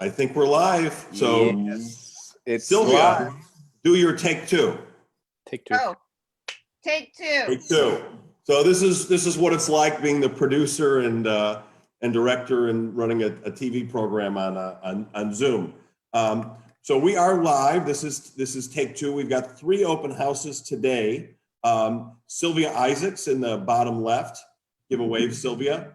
I think we're live. So yes, it's Sylvia, live. do your take two. Take two. Oh, take two. Take two. So this is what it's like being the producer and director and running a TV program on Zoom. So we are live. This is take two. We've got 3 open houses today. Sylvia Isaacs in the bottom left. Give a wave, Sylvia.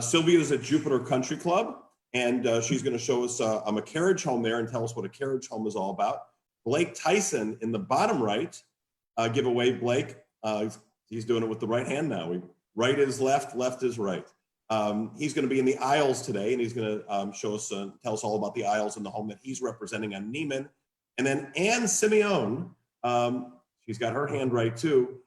Sylvia is at Jupiter Country Club, and she's going to show us a carriage home there and tell us what a carriage home is all about. Blake Tyson in the bottom right. Give a wave, Blake. He's doing it with the right hand now. Right is left, left is right. He's going to be in the aisles today, and he's going to show us, tell us all about the aisles in the home that he's representing on NIEMEN. And then Simeone, she's got her hand right too.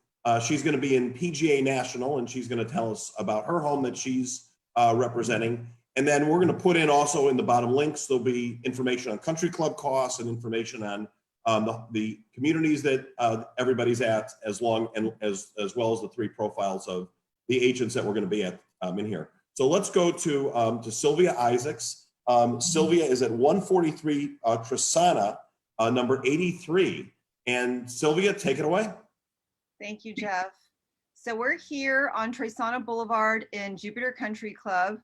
She's going to be in PGA National, and she's going to tell us about her home that she's representing. And then we're going to put in also in the bottom links, there'll be information on country club costs and information on the communities that everybody's at, as well as the 3 profiles of the agents that we're going to be at in here. So let's go to Sylvia Isaacs. Sylvia is at 143 TRESANA, number 83. And Sylvia, take it away. Thank you, Jeff. So we're here on TRESANA Boulevard in Jupiter Country Club.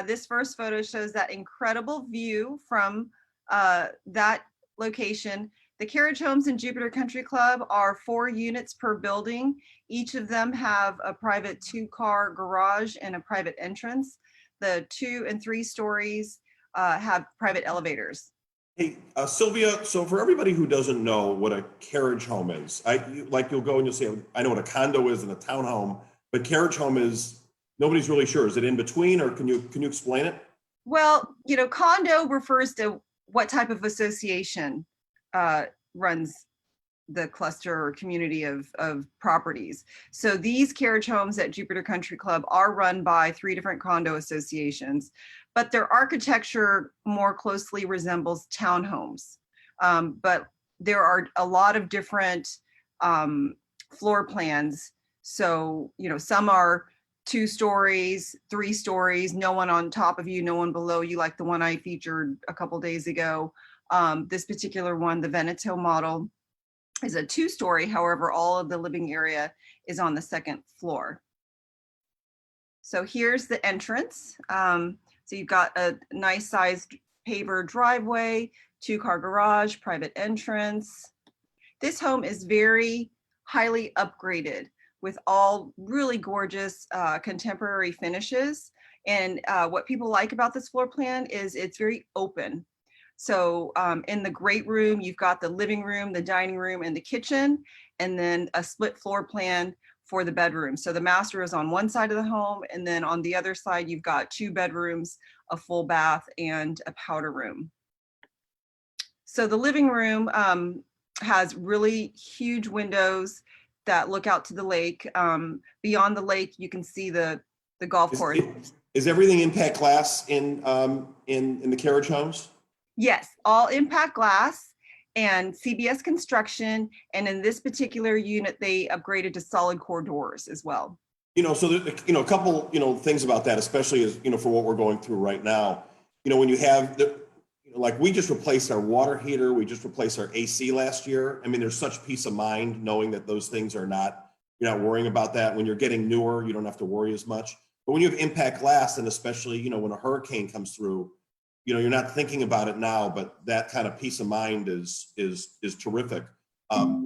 This first photo shows that incredible view from that location. The carriage homes in Jupiter Country Club are 4 units per building. Each of them have a private 2-car garage and a private entrance. The 2 and 3 stories have private elevators. Hey, Sylvia, so for everybody who doesn't know what a carriage home is, you'll go and you'll say, I know what a condo is and a townhome, but carriage home is, nobody's really sure. Is it in between, or can you explain it? Well, condo refers to what type of association runs the cluster or community of properties. So these carriage homes at Jupiter Country Club are run by 3 different condo associations, but their architecture more closely resembles townhomes. But there are a lot of different floor plans. So, some are 2 stories, 3 stories, no one on top of you, no one below you, like the one I featured a couple days ago. This particular one, the Veneto model, is a 2-story. However, all of the living area is on the 2nd floor. So here's the entrance. So you've got a nice sized paver driveway, 2-car garage, private entrance. This home is very highly upgraded with all really gorgeous contemporary finishes. And what people like about this floor plan is it's very open. So in the great room, you've got the living room, the dining room, and the kitchen, and then a split floor plan for the bedroom. So the master is on one side of the home, and then on the other side, you've got 2 bedrooms, a full bath, and a powder room. So the living room has really huge windows that look out to the lake. Beyond the lake, you can see the golf course. Is everything impact glass in the carriage homes? Yes, all impact glass and CBS construction. And in this particular unit, they upgraded to solid core doors as well. So a couple, things about that, especially as, for what we're going through right now. When you have like we just replaced our water heater, we just replaced our AC last year. I mean, there's such peace of mind knowing that those things are not, you're not worrying about that. When you're getting newer, you don't have to worry as much. But when you have impact glass, and especially, when a hurricane comes through, you're not thinking about it now, but that kind of peace of mind is terrific.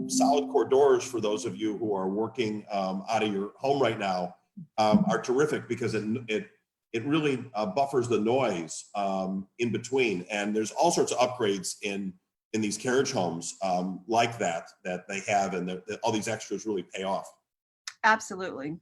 Solid core doors, for those of you who are working out of your home right now, are terrific because it really buffers the noise in between. And there's all sorts of upgrades in these carriage homes like that they have, and all these extras really pay off. Absolutely.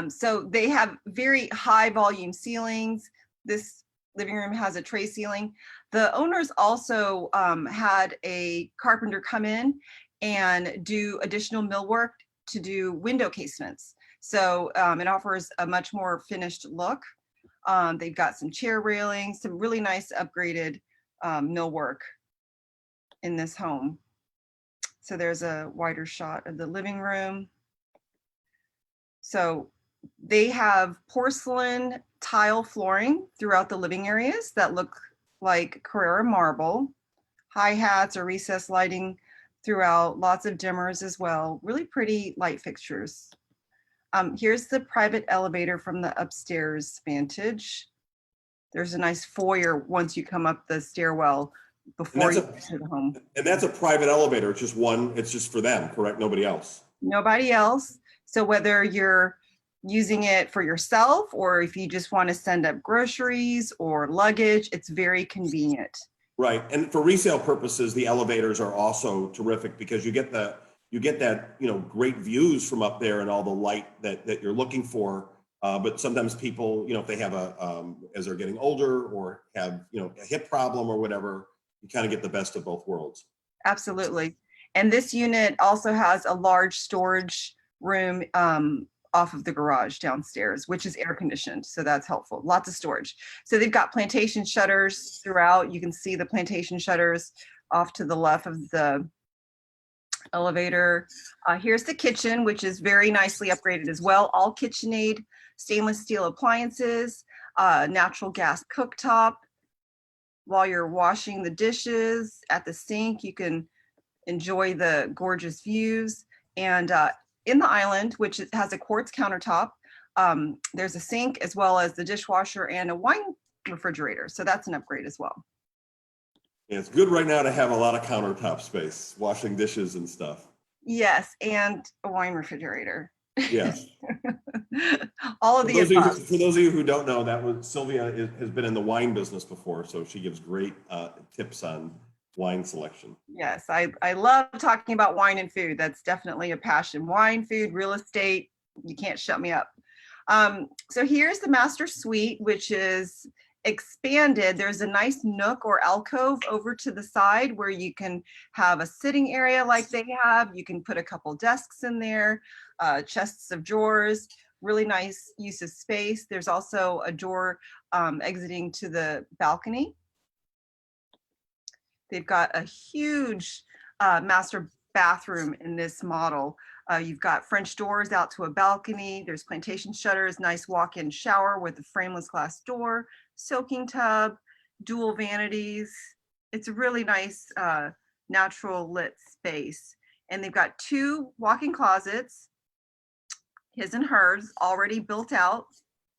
So they have very high volume ceilings. This living room has a tray ceiling. The owners also had a carpenter come in and do additional millwork to do window casements. So it offers a much more finished look. They've got some chair railings, some really nice upgraded millwork in this home. So there's a wider shot of the living room. So they have porcelain tile flooring throughout the living areas that look like Carrara marble, hi-hats or recessed lighting throughout, lots of dimmers as well. Really pretty light fixtures. Here's the private elevator from the upstairs vantage. There's a nice foyer once you come up the stairwell before you get to the home. And that's a private elevator. It's just one, it's just for them, correct? Nobody else. Nobody else. So whether you're using it for yourself or if you just want to send up groceries or luggage, it's very convenient. Right. And for resale purposes, the elevators are also terrific because you get that, you know, great views from up there and all the light that you're looking for. But sometimes people, you know, if they have as they're getting older or have, you know, a hip problem or whatever, you kind of get the best of both worlds. Absolutely. And this unit also has a large storage room off of the garage downstairs, which is air conditioned. So that's helpful. Lots of storage. So they've got plantation shutters throughout. You can see the plantation shutters off to the left of the elevator. Here's the kitchen, which is very nicely upgraded as well. All KitchenAid stainless steel appliances, natural gas cooktop. While you're washing the dishes at the sink, you can enjoy the gorgeous views. And in the island, which has a quartz countertop, there's a sink as well as the dishwasher and a wine refrigerator. So that's an upgrade as well. Yeah, it's good right now to have a lot of countertop space, washing dishes and stuff. Yes, and a wine refrigerator. Yes. All of the above. For those of you who don't know, that was Sylvia has been in the wine business before, so she gives great tips on wine selection. Yes, I love talking about wine and food. That's definitely a passion. Wine, food, real estate, you can't shut me up. So here's the master suite, which is expanded. There's a nice nook or alcove over to the side where you can have a sitting area like they have. You can put a couple desks in there, chests of drawers, really nice use of space. There's also a door exiting to the balcony. They've got a huge master bathroom in this model. You've got French doors out to a balcony. There's plantation shutters, nice walk-in shower with a frameless glass door, soaking tub, dual vanities. It's a really nice natural lit space. And they've got 2 walk-in closets, his and hers, already built out.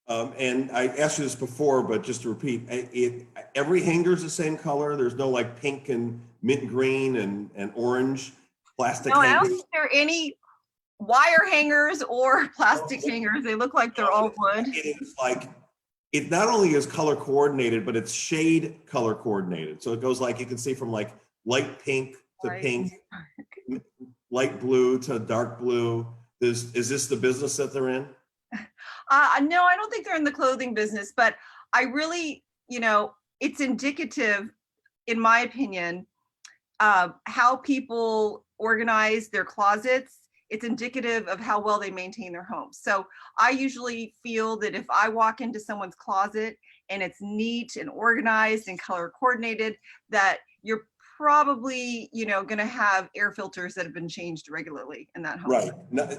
And I asked you this before, but just to repeat, every hanger is the same color. There's no like pink and mint green and orange plastic No, I hangers. don't think there are any wire hangers or plastic hangers. They look like they're all wood. It's like, it not only is color coordinated, but it's shade color coordinated. So it goes like, you can see from like light pink to pink, light blue to dark blue. Is this the business that they're in? No, I don't think they're in the clothing business, but I really, you know, it's indicative, in my opinion, how people organize their closets. It's indicative of how well they maintain their homes. So I usually feel that if I walk into someone's closet and it's neat and organized and color coordinated, that you're probably, you know, going to have air filters that have been changed regularly in that home. Right.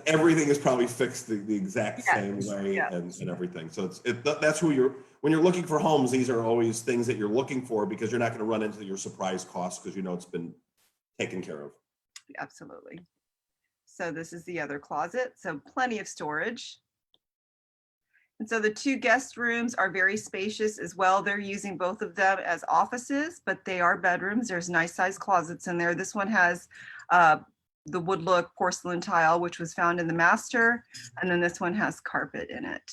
Everything is probably fixed the exact same way and everything. So that's who when you're looking for homes, these are always things that you're looking for because you're not going to run into your surprise costs because you know it's been taken care of. Absolutely. So this is the other closet. So plenty of storage. And so the 2 guest rooms are very spacious as well. They're using both of them as offices, but they are bedrooms. There's nice sized closets in there. This one has the wood look porcelain tile, which was found in the master. And then this one has carpet in it.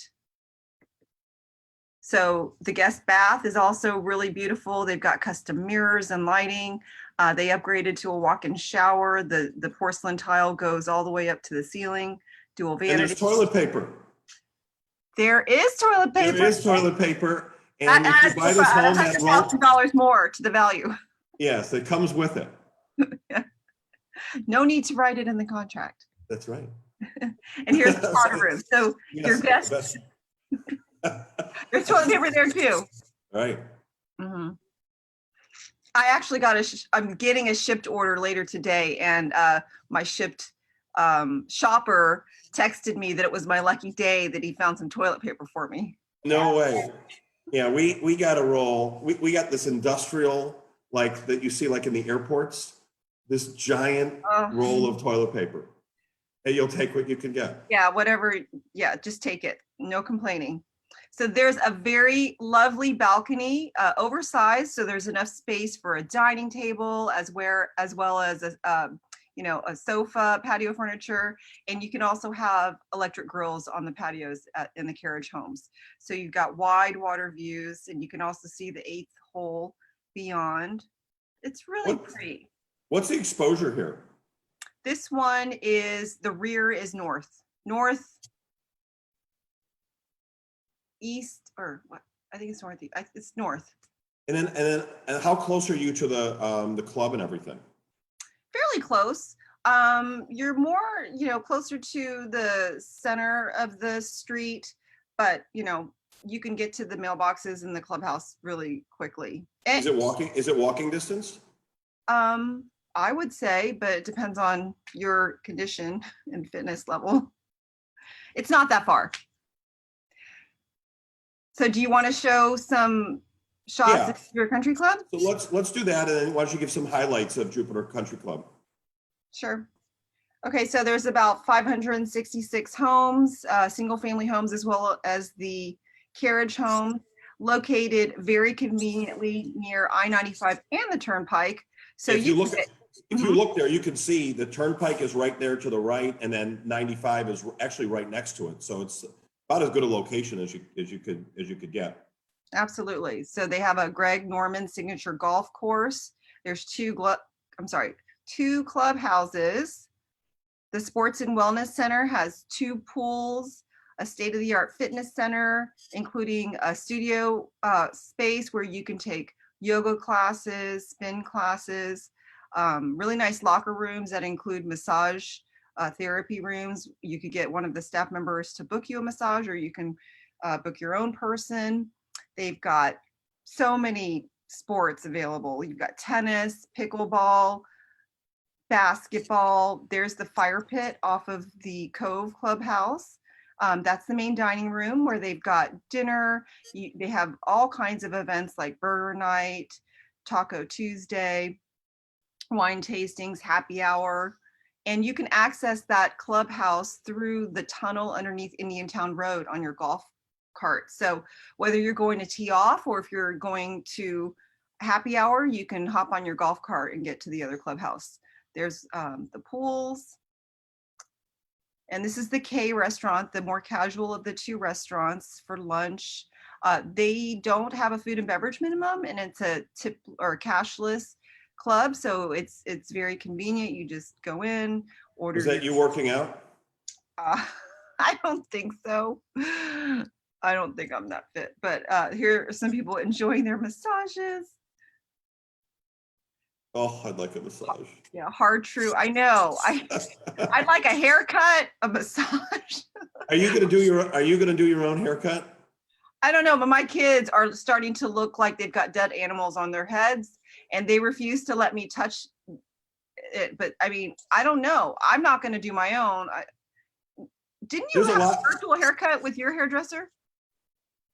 So the guest bath is also really beautiful. They've got custom mirrors and lighting. They upgraded to a walk-in shower. The porcelain tile goes all the way up to the ceiling. Dual vanity. And there's toilet paper. There is toilet paper. There is toilet paper. And if you buy this home, that $1,000 more to the value. Yes, it comes with it. No need to write it in the contract. That's right. And here's the powder room. So yes, your guests, there's toilet paper there too. Right. Mm-hmm. I actually got I'm getting a shipped order later today, and my shipped shopper texted me that it was my lucky day that he found some toilet paper for me. No way. Yeah, we got a roll. We got this industrial, like that you see like in the airports, this giant roll of toilet paper. And you'll take what you can get. Yeah, whatever. Yeah, just take it. No complaining. So there's a very lovely balcony, oversized. So there's enough space for a dining table as well as a sofa, patio furniture, and you can also have electric grills on the patios in the carriage homes. So you've got wide water views, and you can also see the 8th hole beyond. It's really pretty. What's the exposure here? This one is, the rear is northeast, or what? I think it's northeast. It's north. And how close are you to the club and everything? Fairly close. You're more, closer to the center of the street, but you can get to the mailboxes and the clubhouse really quickly. Is it walking distance? I would say, but it depends on your condition and fitness level. It's not that far. So do you want to show some shots of your country club? So let's do that, and then why don't you give some highlights of Jupiter Country Club? Sure. Okay, so there's about 566 homes, single family homes, as well as the carriage home, located very conveniently near I-95 and the Turnpike. So if you look there, you can see the Turnpike is right there to the right, and then 95 is actually right next to it. So it's about as good a location as you could get. Absolutely. So they have a Greg Norman signature golf course. There's two clubhouses. The Sports and Wellness Center has 2 pools, a state-of-the-art fitness center, including a studio space where you can take yoga classes, spin classes, really nice locker rooms that include massage therapy rooms. You could get one of the staff members to book you a massage, or you can book your own person. They've got so many sports available. You've got tennis, pickleball, basketball. There's the fire pit off of the Cove Clubhouse. That's the main dining room where they've got dinner. They have all kinds of events like burger night, Taco Tuesday, wine tastings, happy hour. And you can access that clubhouse through the tunnel underneath Indiantown Road on your golf cart. So whether you're going to tee off or if you're going to happy hour, you can hop on your golf cart and get to the other clubhouse. There's the pools. And this is the K restaurant, the more casual of the 2 restaurants for lunch. They don't have a food and beverage minimum, and it's a tip or cashless club. So it's very convenient. You just go in, order. Is that you working out? I don't think so. I don't think I'm that fit, but here are some people enjoying their massages. Oh, I'd like a massage. Yeah, hard true. I know. I'd like a haircut, a massage. Are you gonna do your own haircut? I don't know, but my kids are starting to look like they've got dead animals on their heads, and they refuse to let me touch it. But I mean, I don't know. I'm not going to do my own. Didn't you have a virtual haircut with your hairdresser?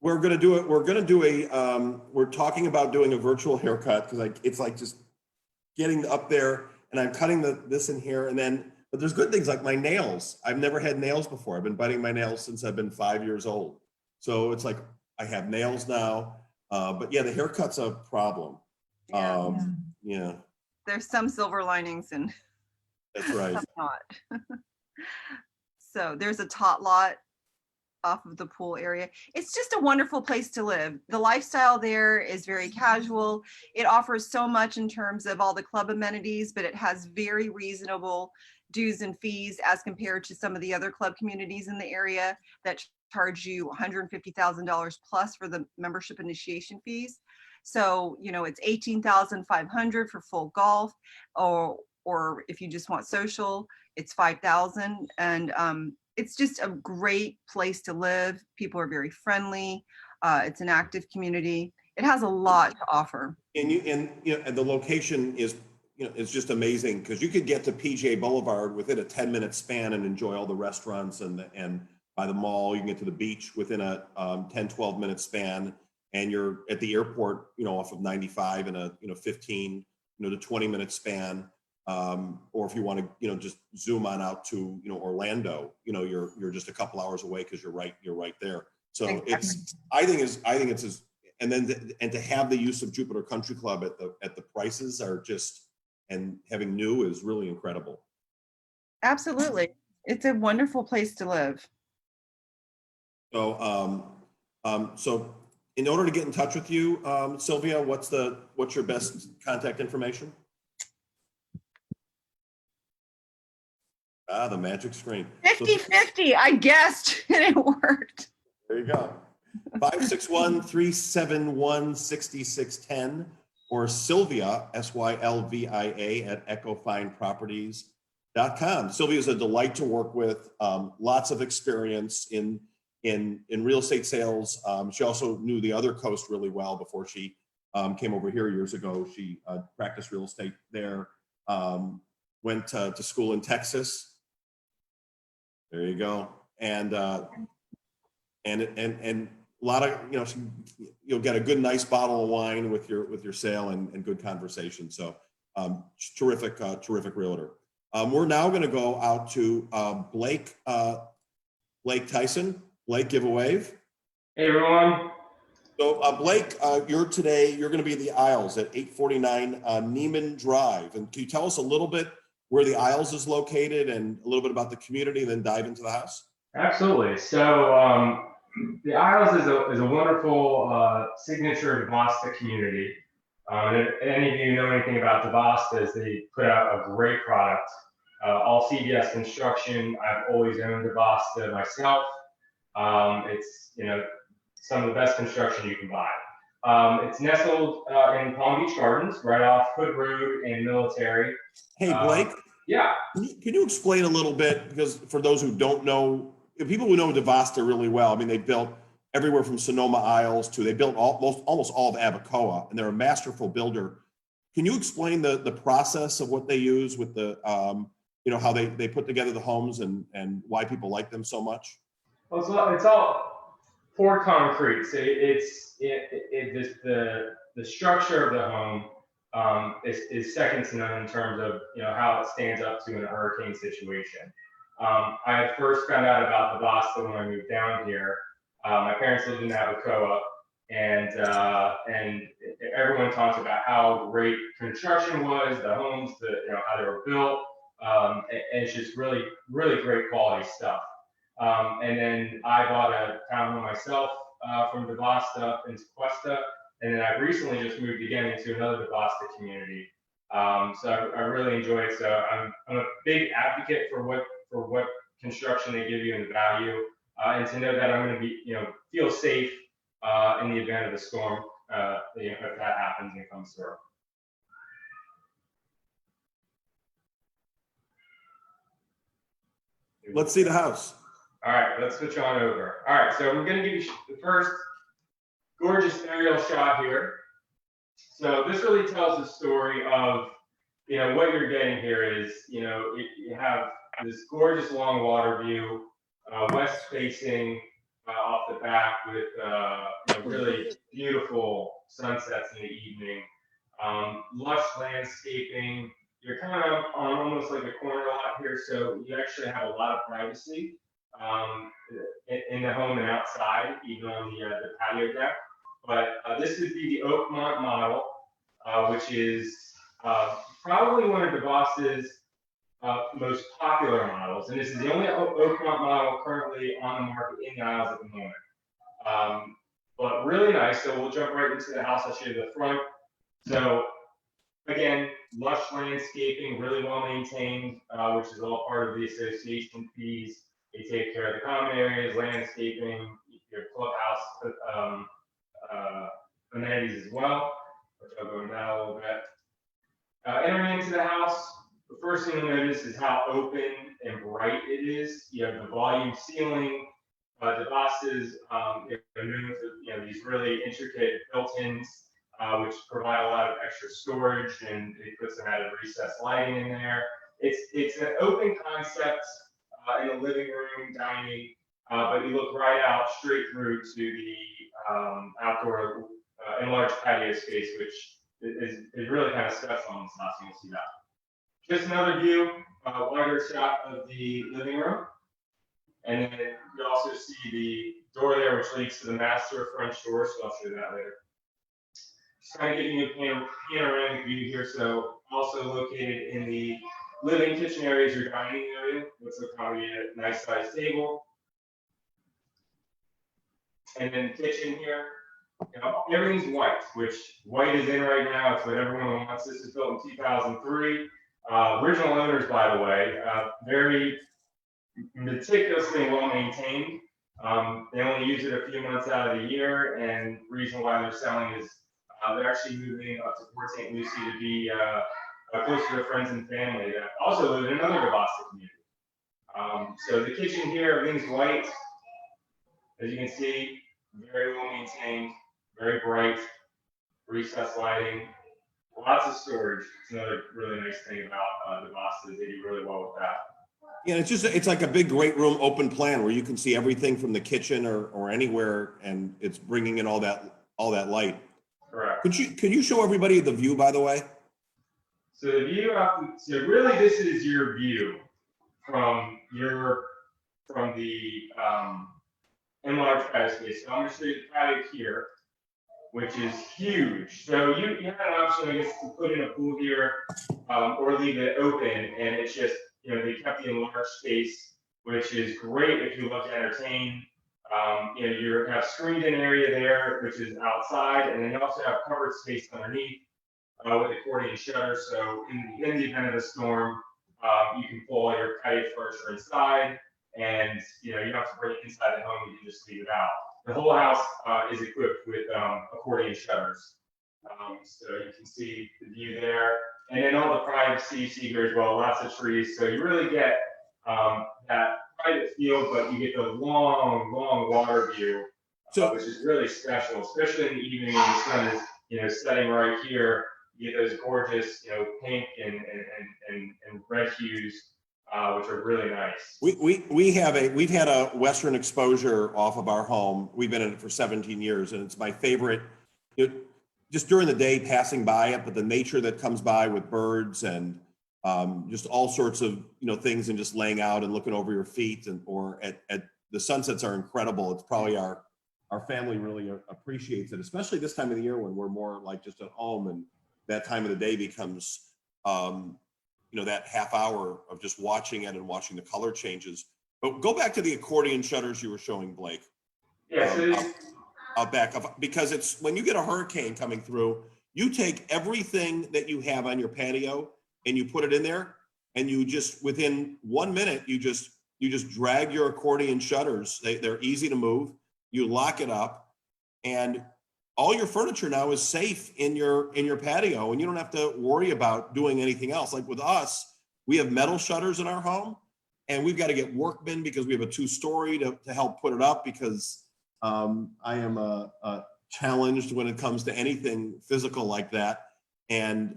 We're gonna do it. We're talking about doing a virtual haircut because it's like just getting up there, and I'm cutting this in here, and then. But there's good things like my nails. I've never had nails before. I've been biting my nails since I've been 5 years old. So it's like I have nails now. But yeah, the haircut's a problem. Yeah. There's some silver linings and that's right. some not. So there's a tot lot off of the pool area. It's just a wonderful place to live. The lifestyle there is very casual. It offers so much in terms of all the club amenities, but it has very reasonable dues and fees as compared to some of the other club communities in the area that charge you $150,000 plus for the membership initiation fees. So, it's $18,500 for full golf, or if you just want social, it's $5,000. And it's just a great place to live. People are very friendly. It's an active community. It has a lot to offer. And the location is, it's just amazing because you could get to PGA Boulevard within a 10-minute span and enjoy all the restaurants and by the mall. You can get to the beach within a 10, 12-minute span and you're at the airport, off of 95 in a 15 to 20-minute span, or if you want to just zoom on out to Orlando, you're just a couple hours away because you're right there. So Exactly. I think it's and then and to have the use of Jupiter Country Club at the prices are just, and having new is really incredible. Absolutely. It's a wonderful place to live. So so in order to get in touch with you, Sylvia, what's your best contact information? The magic screen. 50-50, I guessed, and it worked. There you go. 561-371-6610 or Sylvia, Sylvia at echofineproperties.com. Sylvia is a delight to work with, lots of experience in real estate sales. She also knew the other coast really well before she came over here years ago. She practiced real estate there, went to school in Texas. There you go. And a lot of, you'll get a good, nice bottle of wine with your sale and good conversation. So terrific realtor. We're now going to go out to Blake Tyson. Blake, give a wave. Hey, everyone. So Blake, you're going to be in the Isles at 849 NIEMEN Drive. And can you tell us a little bit where the Isles is located and a little bit about the community, and then dive into the house? Absolutely. So the Isles is a wonderful signature DeVasta community. If any of you know anything about DeVastas, they put out a great product. All CBS construction. I've always owned DeVasta myself. It's some of the best construction you can buy. It's nestled in Palm Beach Gardens, right off Hood Road and Military. Hey, Blake. Yeah. Can you explain a little bit, because for those who don't know, people who know DeVasta really well, I mean, they built everywhere from Sonoma Isles to, they built almost all of Abacoa, and they're a masterful builder. Can you explain the process of what they use with the, how they put together the homes and why people like them so much? Well, it's all poured concrete. So the structure of the home is second to none in terms of how it stands up to in a hurricane situation. I first found out about DeVasta when I moved down here. My parents lived in Abacoa, and everyone talks about how great construction was, the homes, how they were built, and it's just really, really great quality stuff. And then I bought a townhome myself from DeVasta in Sequesta, and then I recently just moved again into another DeVasta community. So I really enjoy it. So I'm a big advocate for what construction they give you and the value, and to know that I'm going to be feel safe in the event of a storm, if that happens and it comes through. Let's see the house. All right, let's switch on over. All right, so I'm going to give you the first gorgeous aerial shot here. So this really tells the story of, what you're getting here is, you have this gorgeous long water view, west facing off the back with really beautiful sunsets in the evening, lush landscaping. You're kind of on almost like a corner lot here, so you actually have a lot of privacy in the home and outside, even on the patio deck. But this would be the Oakmont model, which is probably one of DeVasta's most popular models. And this is the only Oakmont model currently on the market in the Isles at the moment. But really nice. So we'll jump right into the house. I'll show you the front. So again, lush landscaping, really well maintained, which is all part of the association fees. They take care of the common areas, landscaping, your clubhouse amenities as well, which I'll go into that a little bit. Entering into the house, the first thing to notice is how open and bright it is. You have the volume ceiling. DeVasta's known for these really intricate built-ins, which provide a lot of extra storage, and they put some added recessed lighting in there. It's an open concept in the living room, dining, but you look right out straight through to the outdoor enlarged patio space, which is really kind of special on this house. You'll see that. Just another view, wider shot of the living room. And then you also see the door there, which leads to the master French door, so I'll show you that later. Just kind of giving you a panoramic view here. So also located in the living kitchen area is your dining area, which will probably be a nice sized table. And then kitchen here, you know, everything's white, which white is in right now. It's what everyone wants. This is built in 2003. Original owners, by the way, very meticulously well maintained. They only use it a few months out of the year, and the reason why they're selling is they're actually moving up to Port St. Lucie to be closer to friends and family that also live in another Boston community. So the kitchen here, everything's white. As you can see, very well maintained, very bright, recessed lighting, lots of storage. It's another really nice thing about the Boston. They do really well with that. Yeah, it's like a big great room open plan where you can see everything from the kitchen or anywhere, and it's bringing in all that light. Correct. Could you show everybody the view, by the way? So the view so really this is your view from the enlarged patio space. So I'm going to show you the patio here, which is huge. So you had an option, I guess, to put in a pool here or leave it open, and it's just, you know, they kept the enlarged space, which is great if you love to entertain. You know, you have screened-in area there, which is outside, and then you also have covered space underneath with accordion shutters. So in the event of a storm, you can pull all your patio furniture inside, and you know, you don't have to bring it inside the home. You can just leave it out. The whole house is equipped with accordion shutters, so you can see the view there, and then all the privacy you see here as well. Lots of trees, so you really get that private feel, but you get the long water view, which is really special, especially in the evening when the sun is, you know, setting right here. You get those gorgeous, you know, pink and red hues, which are really nice. We've had a Western exposure off of our home. We've been in it for 17 years, and it's my favorite. Just during the day, passing by it, but the nature that comes by with birds and just all sorts of, you know, things, and just laying out and looking over your feet, and or at the sunsets are incredible. It's probably our family really appreciates it, especially this time of the year when we're more like just at home, and that time of the day becomes you know, that half hour of just watching it and watching the color changes. But go back to the accordion shutters you were showing, Blake. Yeah, I'll back up, because it's when you get a hurricane coming through, you take everything that you have on your patio and you put it in there, and you just, within 1 minute, you just drag your accordion shutters. They're easy to move. You lock it up, and all your furniture now is safe in your patio, and you don't have to worry about doing anything else. Like with us, we have metal shutters in our home, and we've got to get workmen because we have a 2-story to help put it up, because I am challenged when it comes to anything physical like that, and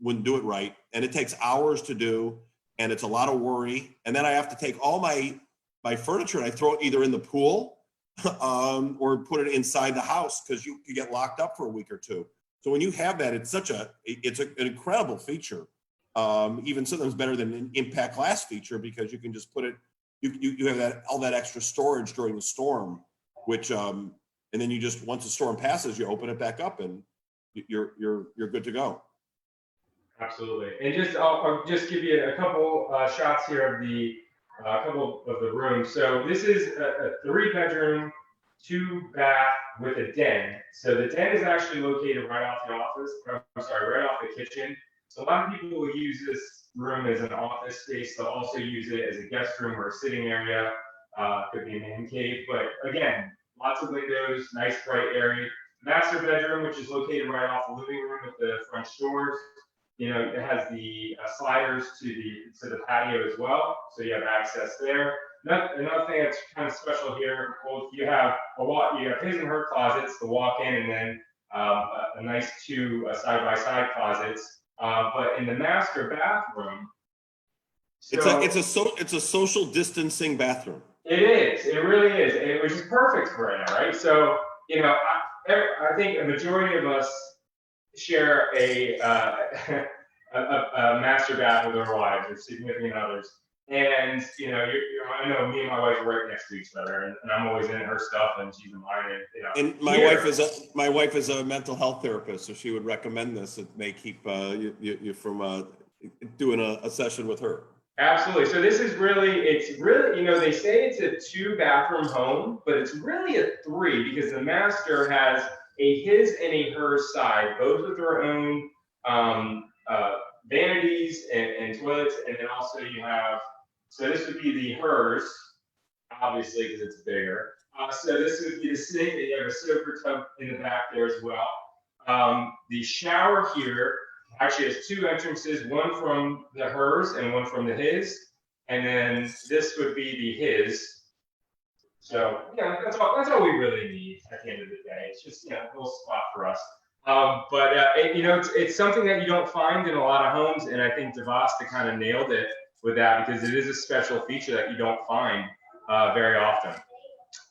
wouldn't do it right. And it takes hours to do, and it's a lot of worry. And then I have to take all my furniture and I throw it either in the pool or put it inside the house, because you get locked up for a week or two. So when you have that, it's an incredible feature. Even sometimes better than an impact glass feature, because you can just put it, you have all that extra storage during the storm, which and then you just, once the storm passes, you open it back up and you're good to go. Absolutely. And I'll just give you a couple shots here of the couple of the rooms. So this is a 3-bedroom, 2-bath with a den. So the den is actually located right off the office. Right off the kitchen. So a lot of people will use this room as an office space. They'll also use it as a guest room or a sitting area. Could be a man cave. But again, lots of windows, nice bright area. Master bedroom, which is located right off the living room with the French doors. You know, it has the sliders to the patio as well, so you have access there. Another thing that's kind of special here, well, you have his and her closets to walk in, and then a nice 2 side-by-side closets. But in the master bathroom, It's a social distancing bathroom. It is. It really is, which is perfect for it, right? So, I think a majority of us share a master bath with our wives or significant others. And, I know me and my wife are right next to each other, and I'm always in her stuff and she's in mine. And my wife is a mental health therapist, so she would recommend this. It may keep you from doing a session with her. Absolutely. So it's really, they say it's a 2-bathroom home, but it's really a 3 because the master has a his and a hers side, both with their own vanities and toilets. And then also you have, so this would be the hers, obviously, because it's bigger. So this would be the sink, and you have a soaker tub in the back there as well. The shower here actually has 2 entrances, one from the hers and one from the his. And then this would be the his. So, that's all we really need at the end of the day. It's just, a little spot for us. It's something that you don't find in a lot of homes. And I think DeVosta kind of nailed it with that because it is a special feature that you don't find very often.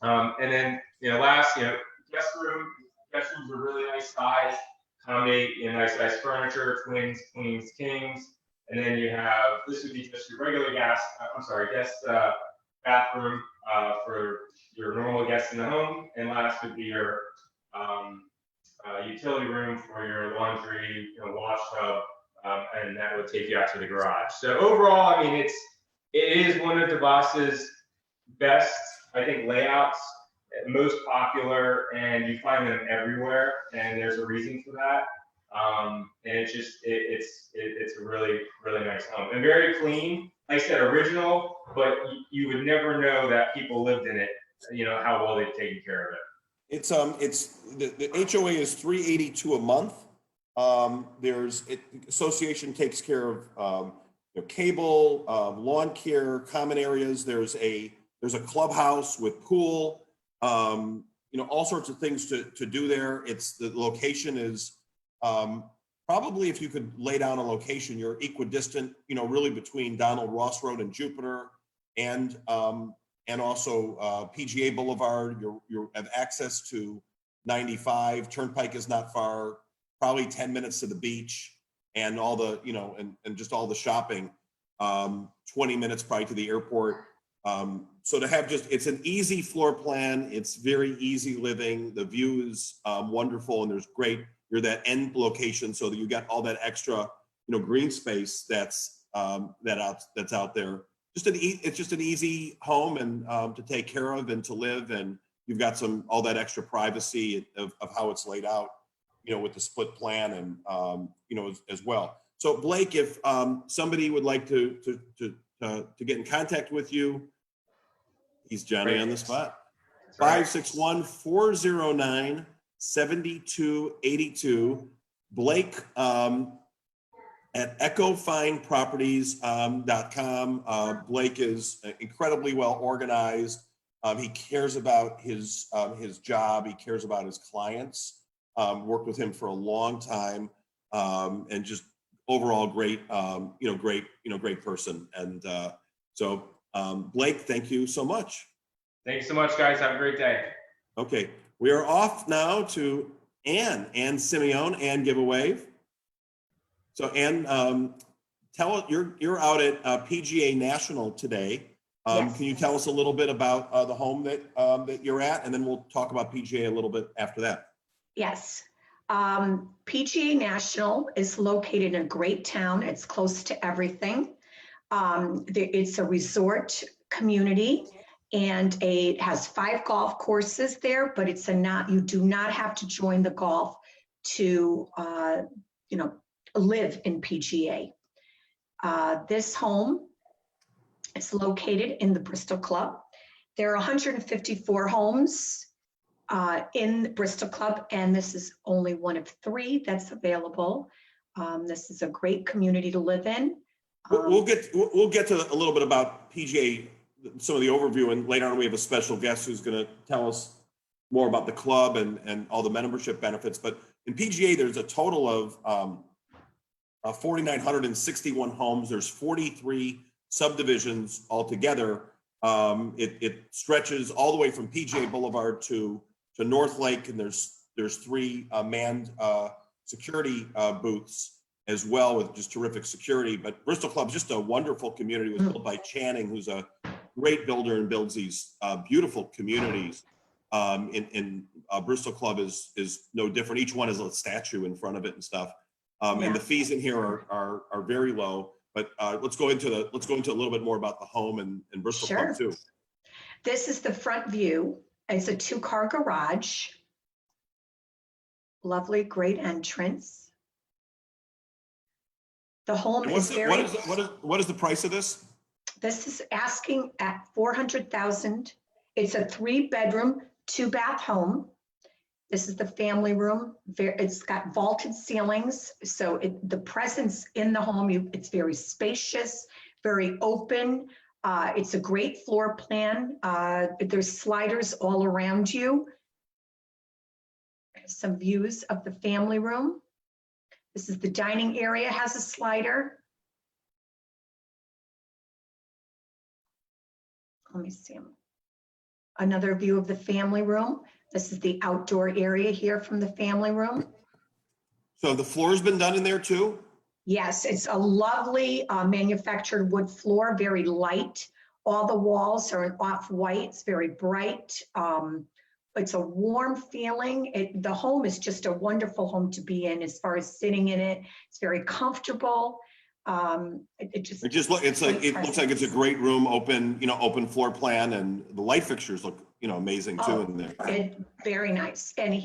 And then, last, guest room. Guest rooms are really nice size. Accommodate nice size furniture, twins, queens, kings, and then you have, this would be just your regular guest bathroom for your normal guests in the home, and last would be your utility room for your laundry, wash tub, and that would take you out to the garage. So overall, I mean, it is one of DeVosta's best, I think, layouts. Most popular, and you find them everywhere, and there's a reason for that. And it's a really, really nice home and very clean. Like I said, original, but you would never know that people lived in it. How well they've taken care of it. It's the HOA is $382 a month. Association takes care of cable, lawn care, common areas. There's a clubhouse with pool. All sorts of things to do there. The location is probably, if you could lay down a location, you're equidistant, really between Donald Ross Road and Jupiter, and also PGA Boulevard. You have access to 95. Turnpike is not far. Probably 10 minutes to the beach, and all the and just all the shopping. 20 minutes probably to the airport. So to have it's an easy floor plan. It's very easy living. The view is wonderful, and you're that end location, so that you got all that extra, green space that's out there. It's just an easy home and to take care of and to live, and you've got all that extra privacy of how it's laid out, with the split plan and as well. So Blake, if somebody would like to get in contact with you. He's Johnny on the spot. 561-409-7282. Blake at echofineproperties.com. Blake is incredibly well organized. He cares about his job. He cares about his clients. Worked with him for a long time, and just overall great person. And so. Blake, thank you so much. Thanks so much, guys. Have a great day. Okay, we are off now to Ann Simeone. Ann, give a wave. So Ann, tell us, you're out at PGA National today. Yes. Can you tell us a little bit about the home that you're at, and then we'll talk about PGA a little bit after that. Yes. PGA National is located in a great town. It's close to everything. It's a resort community, and it has 5 golf courses there, but you do not have to join the golf to, live in PGA. This home is located in the Bristol Club. There are 154 homes in the Bristol Club, and this is only one of 3 that's available. This is a great community to live in. We'll get to a little bit about PGA, some of the overview, and later on we have a special guest who's going to tell us more about the club and all the membership benefits. But in PGA, there's a total of 4,961 homes. There's 43 subdivisions altogether, It stretches all the way from PGA Boulevard to North Lake, and there's 3 manned security booths as well, with just terrific security. But Bristol Club is just a wonderful community. It was built by Channing, who's a great builder and builds these beautiful communities. Bristol Club is no different. Each one has a statue in front of it and stuff. And the fees in here are very low. But let's go into a little bit more about the home and Bristol Club too. This is the front view. It's a 2-car garage. Lovely, great entrance. The home And is very. what is the price of this? This is asking at $400,000. It's a 3-bedroom, 2-bath home. This is the family room. It's got vaulted ceilings. So the presence in the home, it's very spacious, very open. It's a great floor plan. There's sliders all around you. Some views of the family room. This is the dining area, has a slider. Let me see. Another view of the family room. This is the outdoor area here from the family room. So the floor's been done in there too? Yes, it's a lovely manufactured wood floor, very light. All the walls are off-white, it's very bright. It's a warm feeling. The home is just a wonderful home to be in as far as sitting in it. It's very comfortable. It looks like it's a great room, open floor plan, and the light fixtures look, amazing too in there. Very nice. And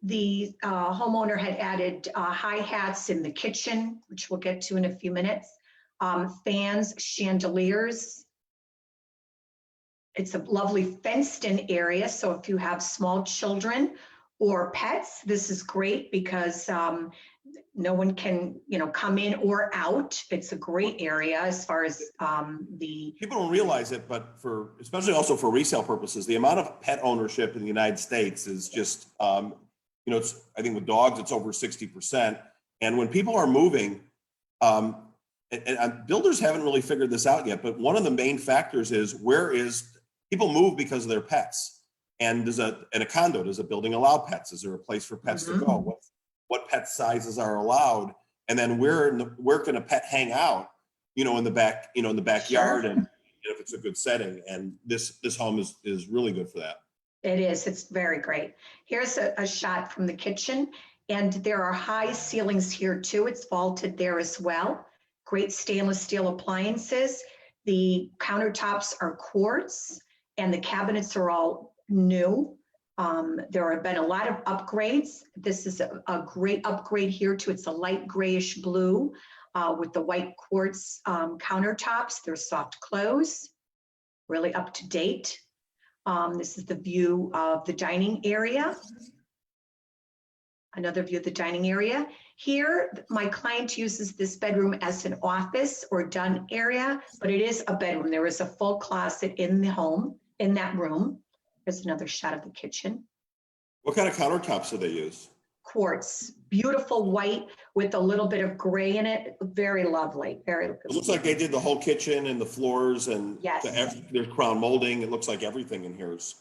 the homeowner had added hi-hats in the kitchen, which we'll get to in a few minutes. Fans, chandeliers. It's a lovely fenced-in area. So if you have small children or pets, this is great because no one can, come in or out. It's a great area as far as the. People don't realize it, but especially also for resale purposes, the amount of pet ownership in the United States is just, I think with dogs, it's over 60%. And when people are moving, and builders haven't really figured this out yet, but one of the main factors is people move because of their pets. And does a condo, does a building allow pets? Is there a place for pets to go? What pet sizes are allowed? And then where can a pet hang out, in the backyard, Sure. and if it's a good setting. And this home is really good for that. It is, it's very great. Here's a shot from the kitchen, and there are high ceilings here too. It's vaulted there as well. Great stainless steel appliances. The countertops are quartz and the cabinets are all new. There have been a lot of upgrades. This is a great upgrade here too. It's a light grayish blue with the white quartz countertops. They're soft close, really up to date. This is the view of the dining area. Another view of the dining area. Here, my client uses this bedroom as an office or done area, but it is a bedroom. There is a full closet in the home, in that room. There's another shot of the kitchen. What kind of countertops do they use? Quartz, beautiful white with a little bit of gray in it. Very lovely, very. It looks like they did the whole kitchen and the floors and Yes. there's crown molding. It looks like everything in here is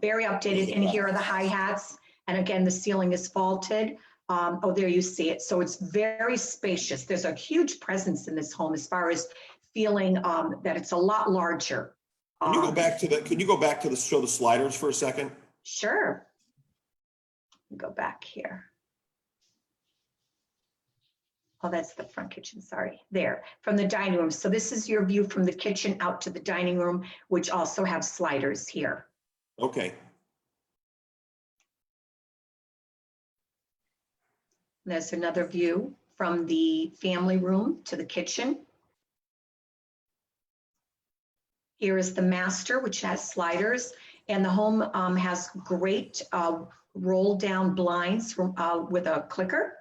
very updated. And here are the hi-hats. And again, the ceiling is vaulted. There you see it. So it's very spacious. There's a huge presence in this home as far as feeling that it's a lot larger. Can you go back to show the sliders for a second? Sure. Go back here. Oh, that's the front kitchen, sorry. There, from the dining room. So this is your view from the kitchen out to the dining room, which also have sliders here. Okay. There's another view from the family room to the kitchen. Here is the master, which has sliders, and the home has great roll down blinds from, with a clicker.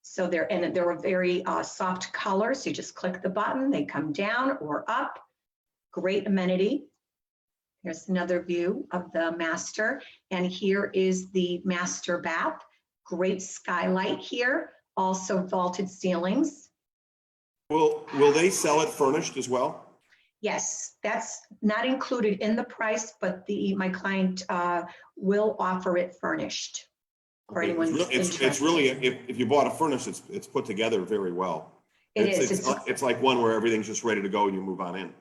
So they're a very soft color. So you just click the button, they come down or up. Great amenity. Here's another view of the master. And here is the master bath. Great skylight here, also vaulted ceilings. Will they sell it furnished as well? Yes, that's not included in the price, but my client will offer it furnished for Okay, anyone it's really, interested. if you bought it furnished, it's put together very well. It It's, is. it's like one where everything's just ready to go and you move on in.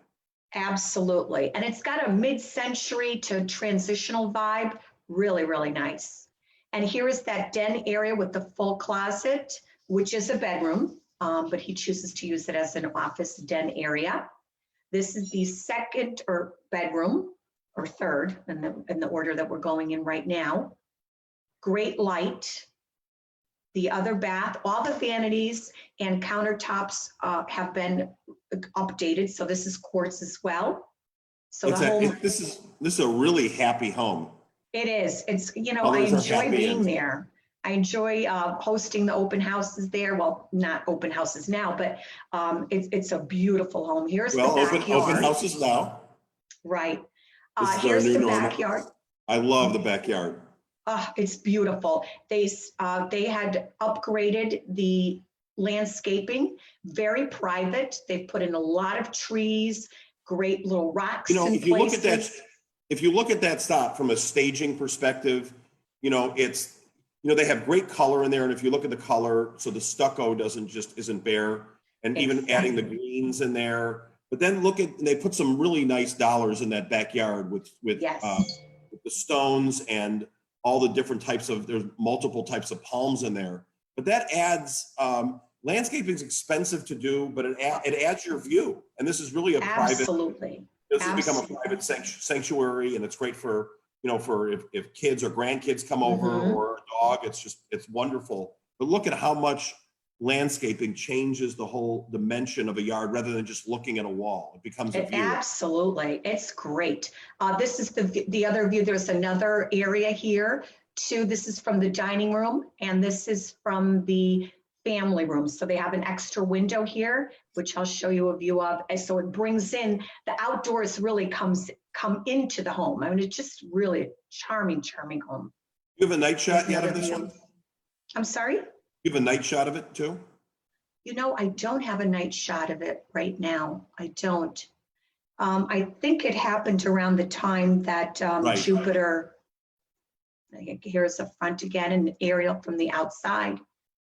Absolutely. And it's got a mid-century to transitional vibe. Really, really nice. And here is that den area with the full closet, which is a bedroom, but he chooses to use it as an office den area. This is the second or bedroom, or third in the order that we're going in right now. Great light. The other bath, all the vanities and countertops have been updated. So this is quartz as well. So This is a really happy home. it is. It's, you know, I Colors are enjoy happy being and- there. I enjoy hosting the open houses there. Well, not open houses now, but it's a beautiful home. Here's the backyard. Open houses now. Right. This is our Here's new the normal. backyard. I love the backyard. It's beautiful. They had upgraded the landscaping, very private. They put in a lot of trees, great little rocks You know, in if you look at that, places. if you look at that stop from a staging perspective, you know, it's, you know, they have great color in there. And if you look at the color, so the stucco isn't bare, and even adding the greens in there. But then they put some really nice dollars in that backyard with Yes. with the stones and all the different types of, there's multiple types of palms in there. But that adds, landscaping is expensive to do, but it adds your view. And this is really a private, Absolutely. this has become a Absolutely. private sanctuary, and it's great for, you know, for if kids or grandkids come over or a dog, it's wonderful. But look at how much landscaping changes the whole dimension of a yard rather than just looking at a wall. It becomes a view. Absolutely. It's great. This is the other view. There's another area here too. This is from the dining room, and this is from the family room. So they have an extra window here, which I'll show you a view of. And so it brings in the outdoors, really come into the home. I mean, it's just really a charming home. You have a night shot There's yet of another this view. one? I'm sorry? You have a night shot of it too? You know, I don't have a night shot of it right now. I don't. I think it happened around the time that Right. Jupiter, here's the front again, an aerial from the outside,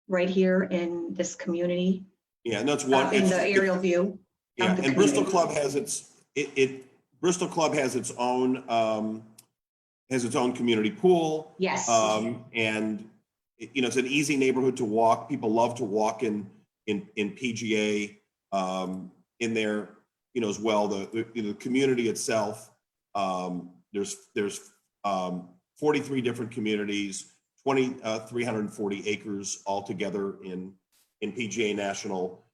right here in this community, Yeah, and that's one. in the aerial view. Yeah, of the and Bristol community. Club has Bristol Club has its own community pool. Yes. And you know, it's an easy neighborhood to walk. People love to walk in PGA in there, you know, as well. The community itself, there's 43 different communities, 340 acres altogether in PGA National.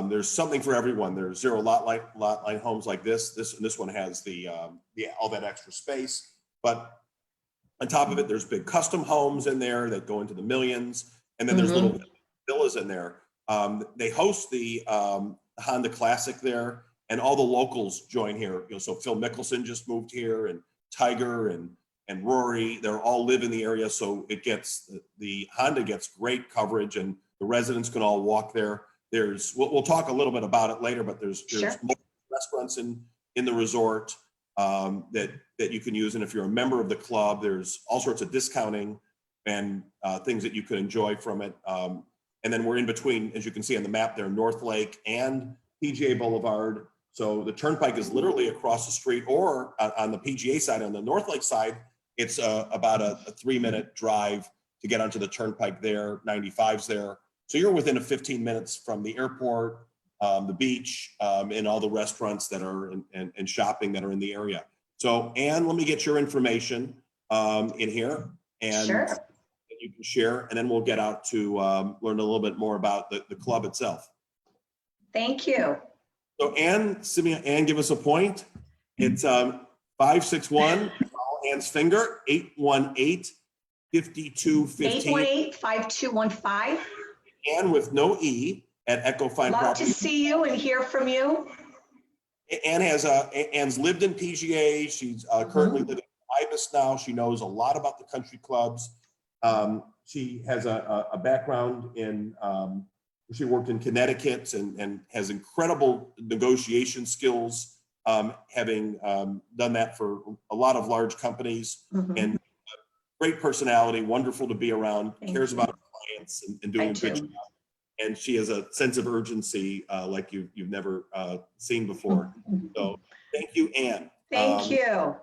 There's something for everyone. There's zero lot line homes like this. This one has the all that extra space, but on top of it, there's big custom homes in there that go into the millions, and then there's little villas in there. They host the Honda Classic there, and all the locals join here. You know, so Phil Mickelson just moved here, and Tiger and Rory. They all live in the area, so it gets the Honda gets great coverage, and the residents can all walk there. We'll talk a little bit about it later, but there's multiple restaurants in the resort that you can use. And if you're a member of the club, there's all sorts of discounting and things that you can enjoy from it. And then we're in between, as you can see on the map there, North Lake and PGA Boulevard. So the Turnpike is literally across the street, or on the PGA side, on the North Lake side, it's about a 3-minute drive to get onto the Turnpike there. 95's there. So you're within 15 minutes from the airport, the beach, and all the restaurants that are and shopping that are in the area. So, Anne, let me get your information in here, and you can share, and then we'll get out to learn a little bit more about the club itself. Thank you. So, Anne, give us a point. It's 561, follow Anne's finger, 818-5215. 818-5215. Anne with no E at Echo Fine Love Property. to see you and hear from you. Anne's lived in PGA. She's currently living in Ibis now. She knows a lot about the country clubs. She has a background in, she worked in Connecticut and has incredible negotiation skills having done that for a lot of large companies, Mhm. and great personality, wonderful to be around, Thank cares you. about her clients and doing I a good do. job. And she has a sense of urgency like you've never seen before. So thank you, Anne. Thank you.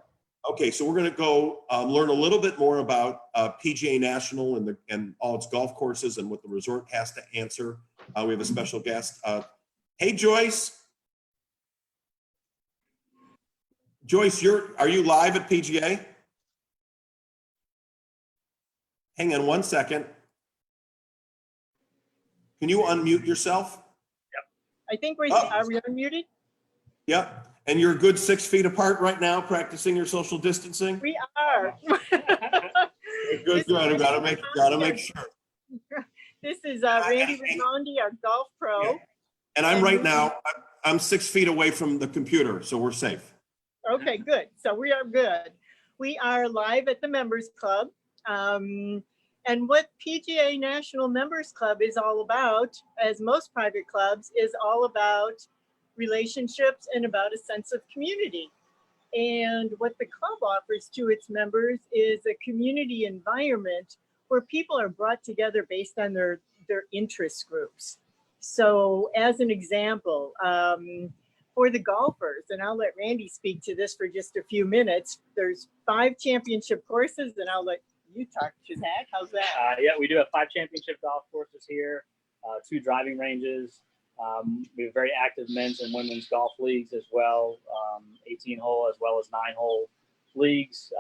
Okay, so we're going to go learn a little bit more about PGA National and all its golf courses and what the resort has to answer. We have a special guest. Hey, Joyce. Joyce, are you live at PGA? Hang on one second. Can you unmute yourself? I think are we unmuted? Yep. And you're a good 6 feet apart right now, practicing your social distancing? We are. Good. I gotta make sure. This is Randy Raimondi, our golf pro. Yeah. And I'm 6 feet away from the computer, so we're safe. Okay, good. So we are good. We are live at the Members Club. And what PGA National Members Club is all about, as most private clubs, is all about relationships and about a sense of community. And what the club offers to its members is a community environment where people are brought together based on their interest groups. So as an example, for the golfers, and I'll let Randy speak to this for just a few minutes, there's 5 championship courses, and I'll let you talk to that. How's that? Yeah, we do have 5 championship golf courses here, 2 driving ranges. We have very active men's and women's golf leagues as well, 18-hole as well as 9-hole leagues.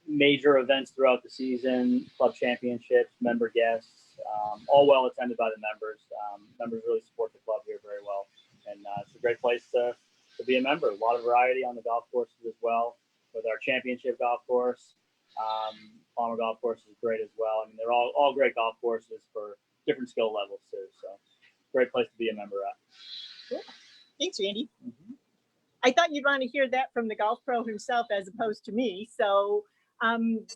Major events throughout the season, club championships, member guests, all well attended by the members. Members really support the club here very well, and it's a great place to be a member. A lot of variety on the golf courses as well, with our championship golf course. Palmer Golf Course is great as well. I mean, they're all great golf courses for different skill levels too. So, great place to be a member at. Cool. Thanks, Randy. Mm-hmm. I thought you'd want to hear that from the golf pro himself as opposed to me. So,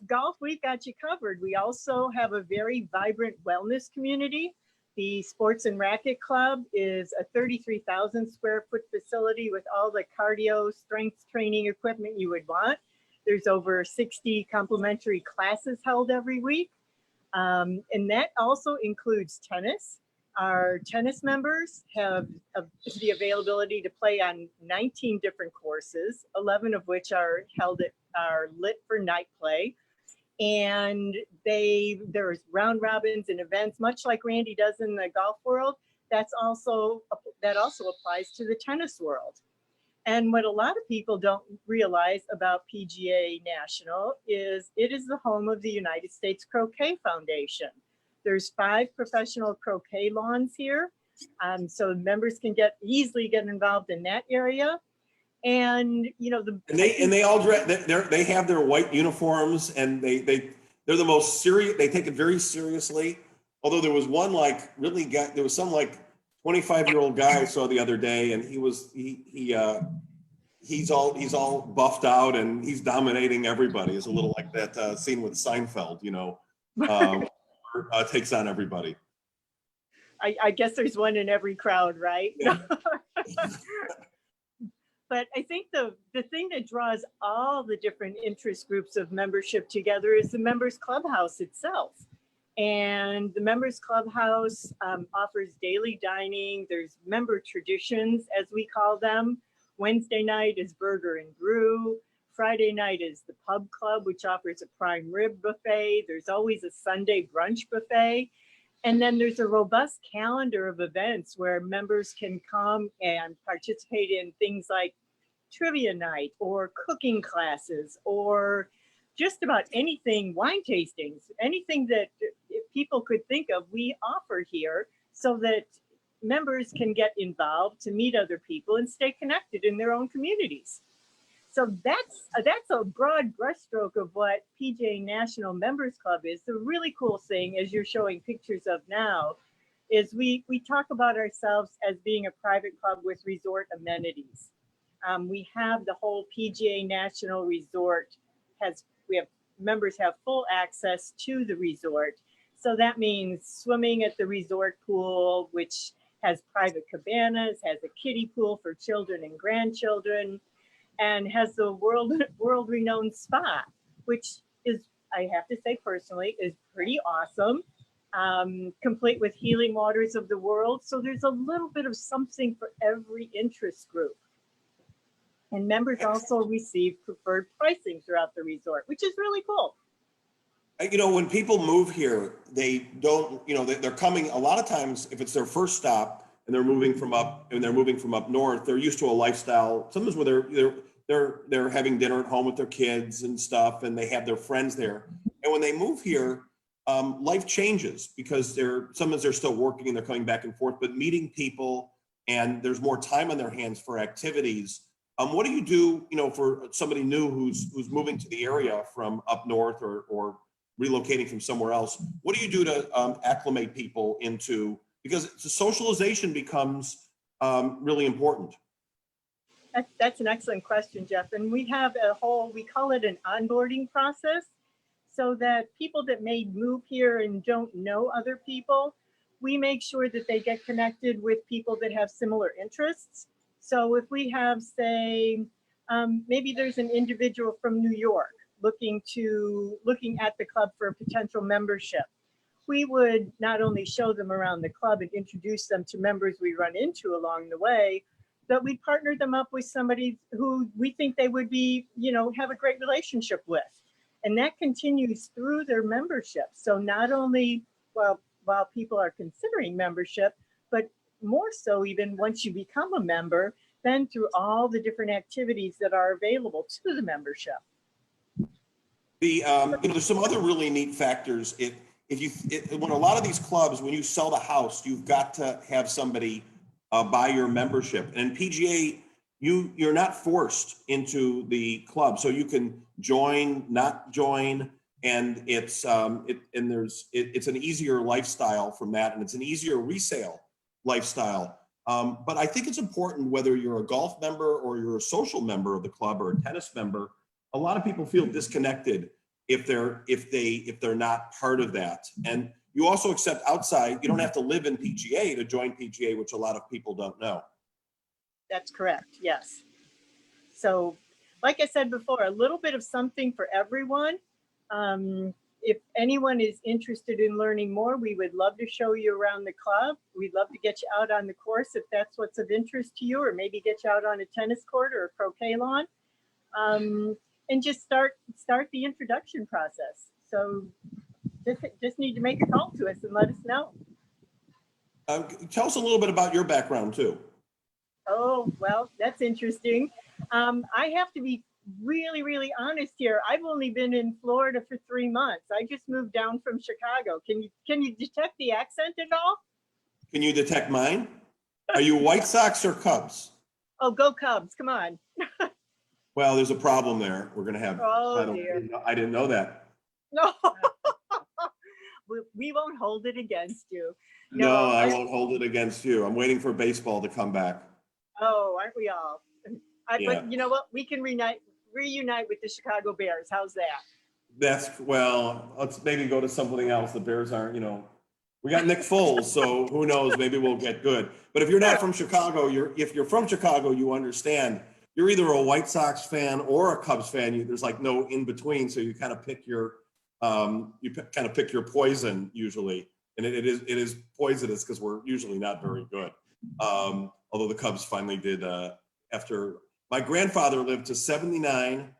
golf, we've got you covered. We also have a very vibrant wellness community. The Sports and Racket Club is a 33,000 square foot facility with all the cardio, strength training equipment you would want. There's over 60 complimentary classes held every week. And that also includes tennis. Our tennis members have the availability to play on 19 different courses, 11 of which are lit for night play. And there's round robins and events, much like Randy does in the golf world. That also applies to the tennis world. And what a lot of people don't realize about PGA National is it is the home of the United States Croquet Foundation. There's 5 professional croquet lawns here, so members can easily get involved in that area. And you know they all they have their white uniforms, and they're the most serious. They take it very seriously. Although there was one there was some 25-year-old guy I saw the other day, and he's all buffed out, and he's dominating everybody. It's a little like that scene with Seinfeld, takes on everybody. I guess there's one in every crowd, right? Yeah. But I think the thing that draws all the different interest groups of membership together is the Members Clubhouse itself. And the Members Clubhouse offers daily dining. There's member traditions, as we call them. Wednesday night is Burger and Brew. Friday night is the Pub Club, which offers a prime rib buffet. There's always a Sunday brunch buffet. And then there's a robust calendar of events where members can come and participate in things like trivia night or cooking classes or just about anything, wine tastings, anything that people could think of, we offer here so that members can get involved to meet other people and stay connected in their own communities. So that's a broad brushstroke of what PGA National Members Club is. The really cool thing, as you're showing pictures of now, is we talk about ourselves as being a private club with resort amenities. We have the whole PGA National Resort members have full access to the resort. So that means swimming at the resort pool, which has private cabanas, has a kiddie pool for children and grandchildren, and has the world-renowned spa, which is, I have to say personally, is pretty awesome. Complete with healing waters of the world. So there's a little bit of something for every interest group. And members also receive preferred pricing throughout the resort, which is really cool. You know, when people move here, they don't, you know, they're coming a lot of times, if it's their first stop and they're moving from up north, they're used to a lifestyle, sometimes where they're having dinner at home with their kids and stuff, and they have their friends there. And when they move here, life changes because sometimes they're still working and they're coming back and forth, but meeting people, and there's more time on their hands for activities. What do you do, you know, for somebody new who's moving to the area from up north or relocating from somewhere else? What do you do to acclimate people into, because the socialization becomes really important? That's an excellent question, Jeff. And we have we call it an onboarding process, so that people that may move here and don't know other people, we make sure that they get connected with people that have similar interests. So if we have, say, maybe there's an individual from New York looking at the club for a potential membership, we would not only show them around the club and introduce them to members we run into along the way, but we partner them up with somebody who we think they would be, you know, have a great relationship with. And that continues through their membership. So not only while people are considering membership, but more so even once you become a member, then through all the different activities that are available to the membership. You know, there's some other really neat factors. When a lot of these clubs, when you sell the house, you've got to have somebody buy your membership. And in PGA, you're not forced into the club, so you can join, not join, and it's an easier lifestyle from that, and it's an easier resale lifestyle. But I think it's important, whether you're a golf member or you're a social member of the club or a tennis member, a lot of people feel disconnected if they're not part of that. And you also accept outside, you don't have to live in PGA to join PGA, which a lot of people don't know. That's correct, yes. So, like I said before, a little bit of something for everyone. If anyone is interested in learning more, we would love to show you around the club. We'd love to get you out on the course if that's what's of interest to you, or maybe get you out on a tennis court or a croquet lawn, and just start the introduction process. So just need to make a call to us and let us know. Tell us a little bit about your background too. Oh, well, that's interesting. I have to be really, really honest here. I've only been in Florida for 3 months. I just moved down from Chicago. Can you detect the accent at all? Can you detect mine? Are you White Sox or Cubs? Oh, go Cubs, come on. Well, there's a problem there. We're gonna have, Oh, dear. I didn't know that. No, we won't hold it against you. No, I won't hold it against you. I'm waiting for baseball to come back. Oh, aren't we all? Yeah. But you know what? We can reunite with the Chicago Bears. How's that? Well, let's maybe go to something else. The Bears aren't, you know, we got Nick Foles, so who knows, maybe we'll get good. But if you're not from Chicago, if you're from Chicago, you understand you're either a White Sox fan or a Cubs fan. There's like no in between. So you kind of pick your poison usually. And it is poisonous because we're usually not very good. Although the Cubs finally did, after my grandfather lived to 79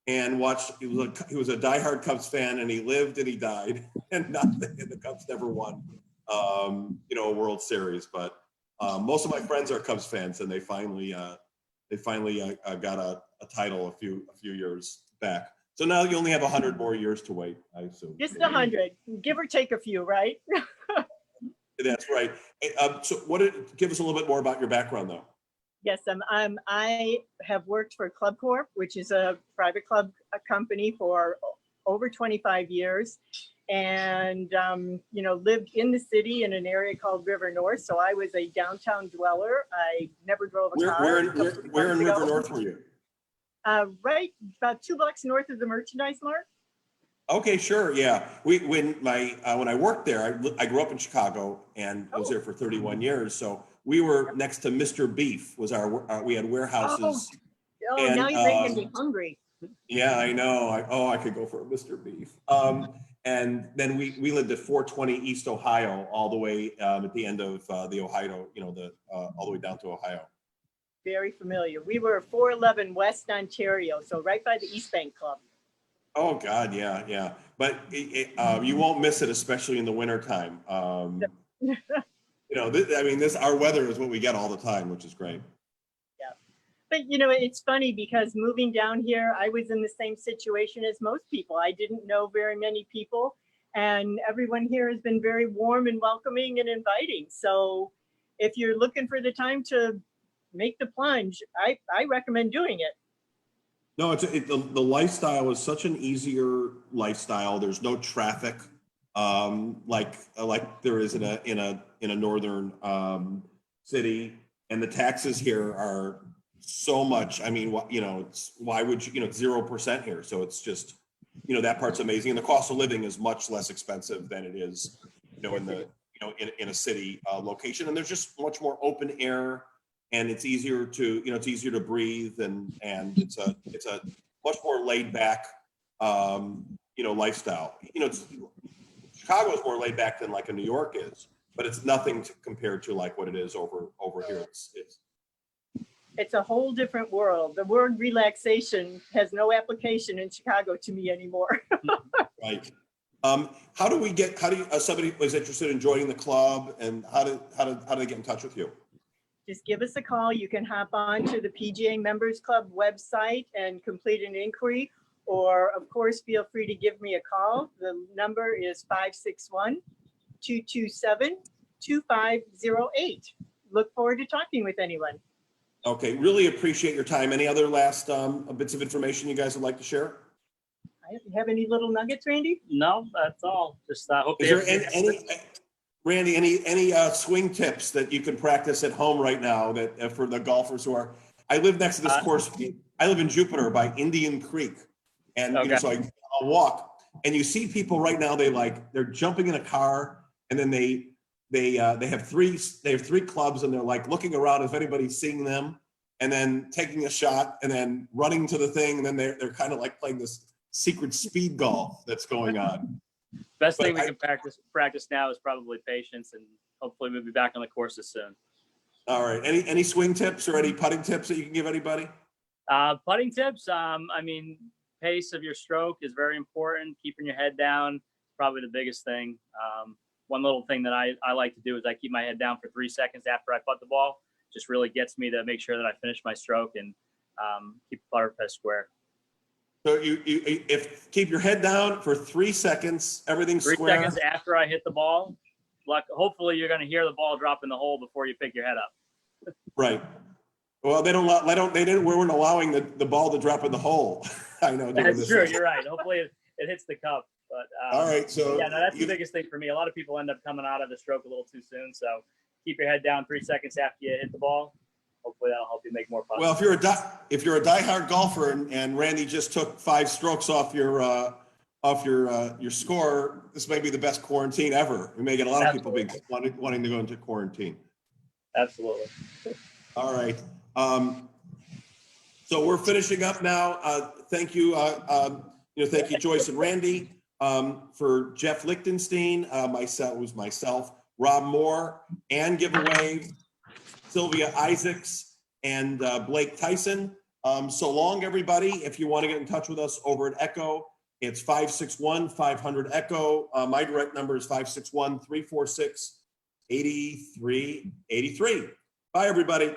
and watched, he was a diehard Cubs fan, and he lived and he died, and the Cubs never won, a World Series. But most of my friends are Cubs fans, and they finally got a title a few years back. So now you only have 100 more years to wait, I assume. Just 100, give or take a few, right? That's right. So give us a little bit more about your background, though. Yes, I have worked for Club Corp, which is a private club company, for over 25 years, and lived in the city in an area called River North. So I was a downtown dweller. I never drove a car. Where in River North were you? Right about 2 blocks north of the Merchandise Mart. Okay, sure. Yeah. When I worked there, I grew up in Chicago and I was there for 31 years. So we were next to Mr. Beef was we had warehouses. Oh, And, now you're making me hungry. Yeah, I know. I could go for a Mr. Beef. And then we lived at 420 East Ohio, all the way at the end of the Ohio, all the way down to Ohio. Very familiar. We were 411 West Ontario, so right by the East Bank Club. Oh God, yeah. But you won't miss it, especially in the wintertime. Our weather is what we get all the time, which is great. Yeah. But it's funny because moving down here, I was in the same situation as most people. I didn't know very many people, and everyone here has been very warm and welcoming and inviting. So if you're looking for the time to make the plunge, I recommend doing it. No, the lifestyle is such an easier lifestyle. There's no traffic, like there is in a northern city, and the taxes here are so much. I mean, it's why would you? It's 0% here, so it's just that part's amazing, and the cost of living is much less expensive than it is in a city location, and there's just much more open air. And it's easier to breathe, and it's a much more laid back lifestyle. Chicago is more laid back than like a New York is, but it's nothing compared to like what it is over here. It's a whole different world. The word relaxation has no application in Chicago to me anymore. Right. How do somebody was interested in joining the club, and how do they get in touch with you? Just give us a call. You can hop on to the PGA Members Club website and complete an inquiry, or of course, feel free to give me a call. The number is 561-227-2508. Look forward to talking with anyone. Okay, really appreciate your time. Any other last bits of information you guys would like to share? Have any little nuggets, Randy? No, that's all. Just hope. Is there Randy, any swing tips that you can practice at home right now that for the golfers who are? I live next to this course. I live in Jupiter by Indian Creek, and so I'll walk, and you see people right now. They're jumping in a car, and then they have three clubs, and they're like looking around if anybody's seeing them, and then taking a shot, and then running to the thing, and then they're kind of like playing this secret speed golf that's going on. Best thing we can practice now is probably patience, and hopefully we'll be back on the courses soon. All right. Any swing tips or any putting tips that you can give anybody? Putting tips. Pace of your stroke is very important. Keeping your head down, probably the biggest thing. One little thing that I like to do is I keep my head down for 3 seconds after I putt the ball. Just really gets me to make sure that I finish my stroke and keep the putter press square. So if keep your head down for 3 seconds, everything's 3 square. seconds after I hit the ball. Hopefully you're going to hear the ball drop in the hole before you pick your head up. Right. Well, we weren't allowing the ball to drop in the hole. I know. That's true. You're right. Hopefully it hits the cup. But all right. So that's the biggest thing for me. A lot of people end up coming out of the stroke a little too soon. So keep your head down 3 seconds after you hit the ball. Hopefully that'll help you make more putts. Well, if you're a diehard golfer and Randy just took 5 strokes off your score, this may be the best quarantine ever. We may get a lot of people wanting to go into quarantine. Absolutely. All right. So we're finishing up now. Thank you. Thank you, Joyce and Randy. For Jeff Lichtenstein, myself, Rob Moore, and giveaway, Sylvia Isaacs, and Blake Tyson. So long, everybody. If you want to get in touch with us over at Echo, it's 561-500-ECHO. My direct number is 561-346-8383. Bye, everybody.